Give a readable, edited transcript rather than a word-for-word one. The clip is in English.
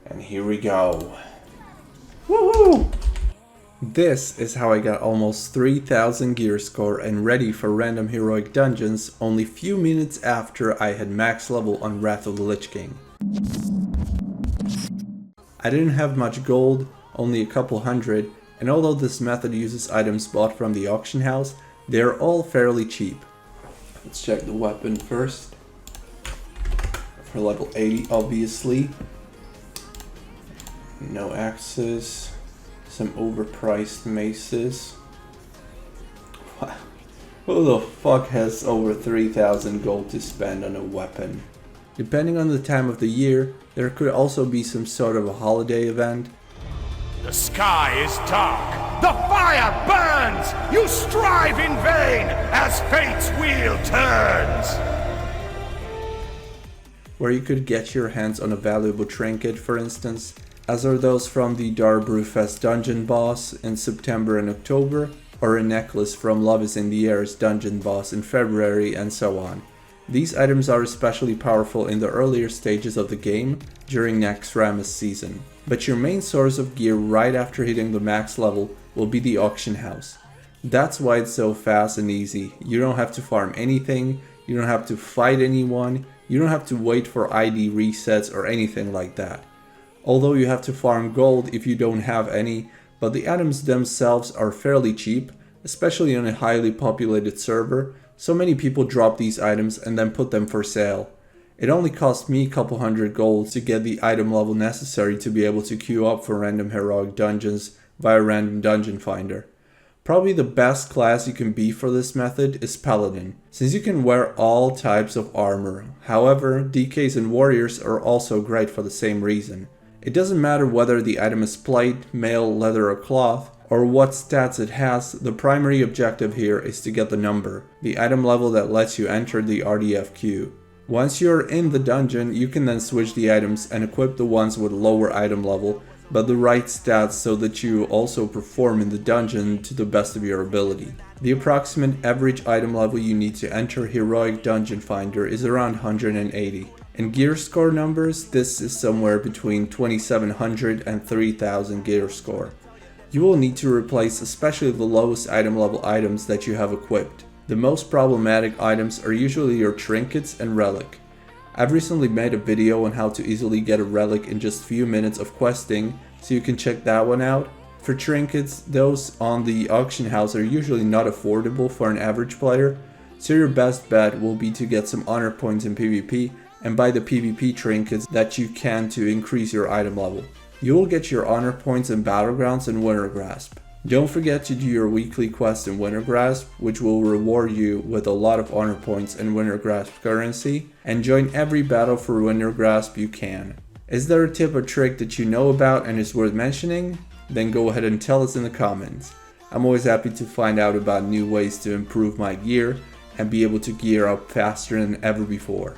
And here we go. Woohoo! This is how I got almost 3000 gear score and ready for random heroic dungeons only few minutes after I had max level on Wrath of the Lich King. I didn't have much gold, only a couple hundred, and although this method uses items bought from the auction house, they are all fairly cheap. Let's check the weapon first. For level 80, obviously. No axes. Some overpriced maces. Who the fuck has over 3000 gold to spend on a weapon? Depending on the time of the year, there could also be some sort of a holiday event. The sky is dark, the fire burns, you strive in vain as fate's wheel turns. Where you could get your hands on a valuable trinket, for instance, as are those from the Darbrewfest dungeon boss in September and October, or a necklace from Love is in the Air's dungeon boss in February, and so on. These items are especially powerful in the earlier stages of the game, during Naxxramas season. But your main source of gear right after hitting the max level will be the auction house. That's why it's so fast and easy. You don't have to farm anything, you don't have to fight anyone, you don't have to wait for ID resets or anything like that. Although you have to farm gold if you don't have any, but the items themselves are fairly cheap, especially on a highly populated server, so many people drop these items and then put them for sale. It only cost me a couple hundred gold to get the item level necessary to be able to queue up for random heroic dungeons via random dungeon finder. Probably the best class you can be for this method is Paladin, since you can wear all types of armor. However, DKs and warriors are also great for the same reason. It doesn't matter whether the item is plate, mail, leather or cloth, or what stats it has, the primary objective here is to get the number, the item level that lets you enter the RDF queue. Once you're in the dungeon, you can then switch the items and equip the ones with lower item level, but the right stats so that you also perform in the dungeon to the best of your ability. The approximate average item level you need to enter Heroic Dungeon Finder is around 180. In gear score numbers, this is somewhere between 2700 and 3000 gear score. You will need to replace especially the lowest item level items that you have equipped. The most problematic items are usually your trinkets and relic. I've recently made a video on how to easily get a relic in just a few minutes of questing, so you can check that one out. For trinkets, those on the auction house are usually not affordable for an average player, so your best bet will be to get some honor points in PvP and buy the PvP trinkets that you can to increase your item level. You will get your honor points in Battlegrounds and Wintergrasp. Don't forget to do your weekly quest in Wintergrasp, which will reward you with a lot of honor points and Wintergrasp currency, and join every battle for Wintergrasp you can. Is there a tip or trick that you know about and is worth mentioning? Then go ahead and tell us in the comments. I'm always happy to find out about new ways to improve my gear and be able to gear up faster than ever before.